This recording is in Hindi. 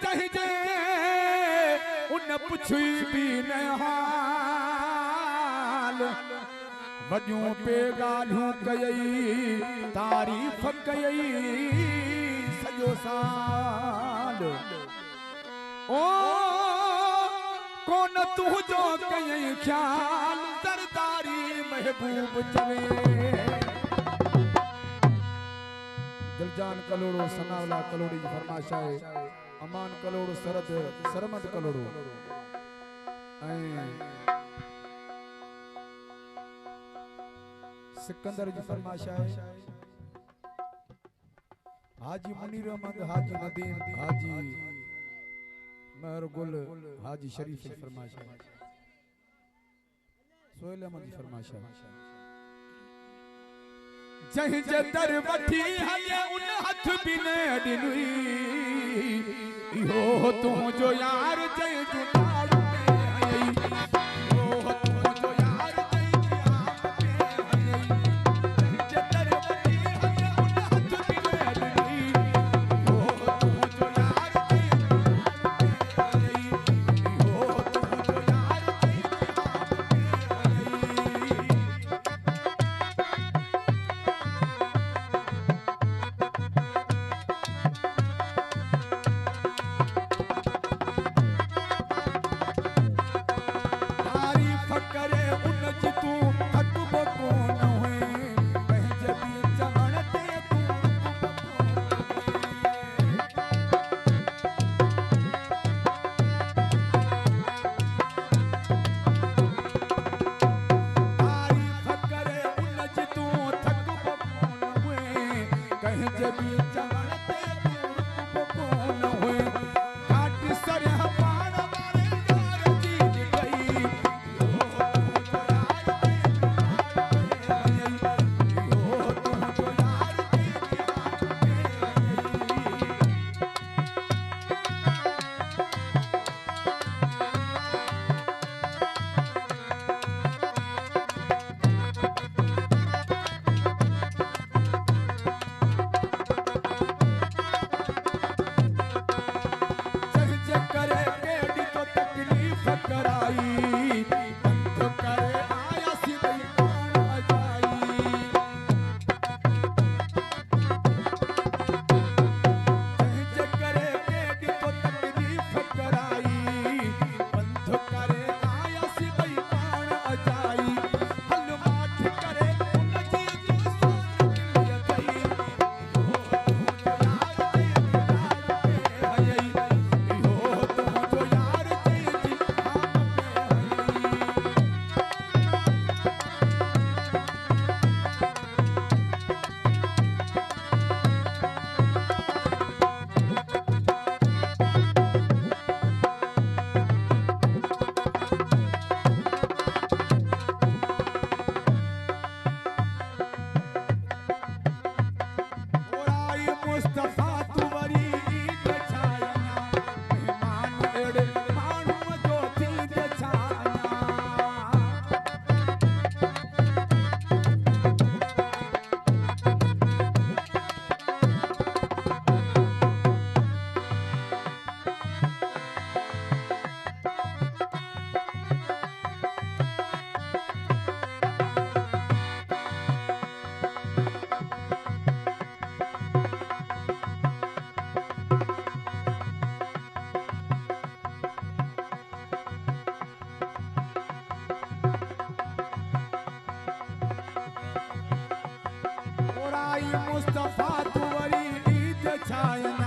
चाहिए उन पुछी भी न हाल वॾियूं पे ॻाल्हियूं कयई तारीफ़ कयई सॼो साल ओ कोन तुंहिंजो कयई ख़्याल सरदारी महबूब चवे दिलजान कलोड़ो सनावला कलोड़ी जी फरमाइश है अमान कलोड़ो सरमद कलोड़ो सिकंदर जी फरमाइश है हाजी मुनीर अहमद हाजी नदीम हाजी महर गुल हाजी शरीफ जी फरमाइश है सोहेल अहमद जी फरमाइश है जहीं जे दर वठी हले उन हथ भी न ॾिनुई इहो तुंहिंजो यार जंहिं जूं ताड़ू में हयई इहो तुंहिंजो यार जंहिं जी आम में हयई जहीं जे दर वठी हले उन हथ भी न ॾिनुई इहो तुंहिंजो यार जंहिं जूं ताड़ू में हयई इहो तुंहिंजो यार जंहिं जी आम में हयई मुस्तफा तू वरी ईद छाया